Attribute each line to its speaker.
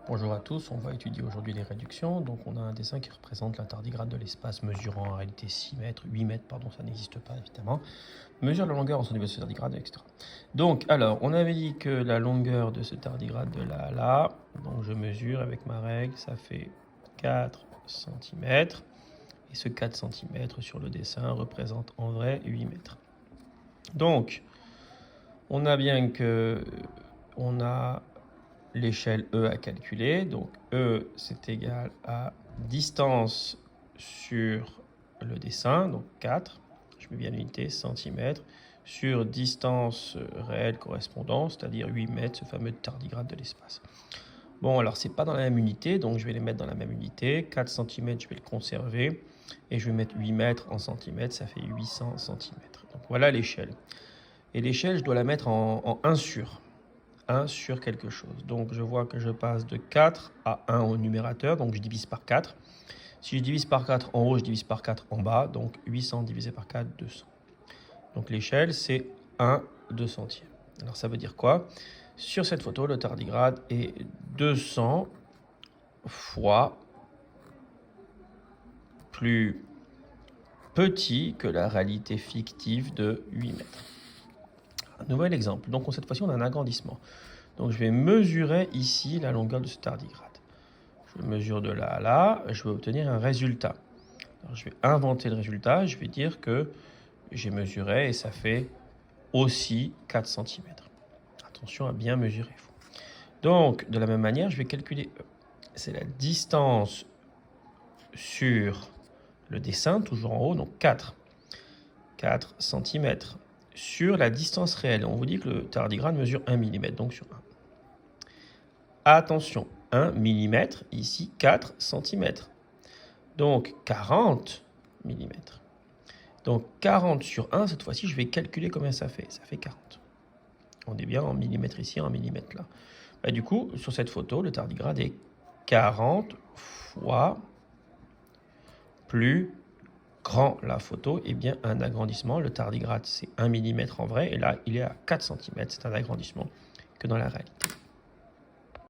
Speaker 1: Bonjour à tous, on va étudier aujourd'hui les réductions. Donc on a un dessin qui représente la tardigrade de l'espace mesurant en réalité 6 mètres, 8 mètres, pardon, ça n'existe pas évidemment. Mesure la longueur en son niveau de ce tardigrade, etc. Donc alors, on avait dit que la longueur de ce tardigrade de là à là, donc je mesure avec ma règle, ça fait 4 cm. Et ce 4 cm sur le dessin représente en vrai 8 mètres. Donc, on a bien que on a l'échelle E à calculer. Donc E, c'est égal à distance sur le dessin, donc 4, je mets bien l'unité, centimètres, sur distance réelle correspondante, c'est-à-dire 8 mètres, ce fameux tardigrade de l'espace. Bon, alors c'est pas dans la même unité, donc je vais les mettre dans la même unité. 4 cm, je vais le conserver. Et je vais mettre 8 mètres en centimètres, ça fait 800 cm. Donc voilà l'échelle. Et l'échelle, je dois la mettre en 1 sur. 1 sur quelque chose. Donc je vois que je passe de 4 à 1 au numérateur, donc je divise par 4. Si je divise par 4 en haut, je divise par 4 en bas, donc 800 divisé par 4, 200. Donc l'échelle, c'est 1 200e. Alors ça veut dire quoi? Sur cette photo, le tardigrade est 200 fois plus petit que la réalité fictive de 8 mètres. Un nouvel exemple. Donc cette fois-ci, on a un agrandissement. Donc je vais mesurer ici la longueur de ce tardigrade. Je mesure de là à là, je vais obtenir un résultat. Alors, je vais inventer le résultat, je vais dire que j'ai mesuré et ça fait aussi 4 cm. Attention à bien mesurer. Donc de la même manière, je vais calculer E. C'est la distance sur le dessin, toujours en haut, donc 4 cm sur la distance réelle. On vous dit que le tardigrade mesure 1 mm, donc sur 1. Attention, 1 mm, ici 4 cm. Donc 40 mm. Donc 40 sur 1, cette fois-ci, je vais calculer combien ça fait. Ça fait 40. On est bien en millimètres ici, en millimètres là. Bah, du coup, sur cette photo, le tardigrade est 40 fois plus grand. La photo est bien un agrandissement. Le tardigrade, c'est 1 mm en vrai. Et là, il est à 4 cm. C'est un agrandissement que dans la réalité.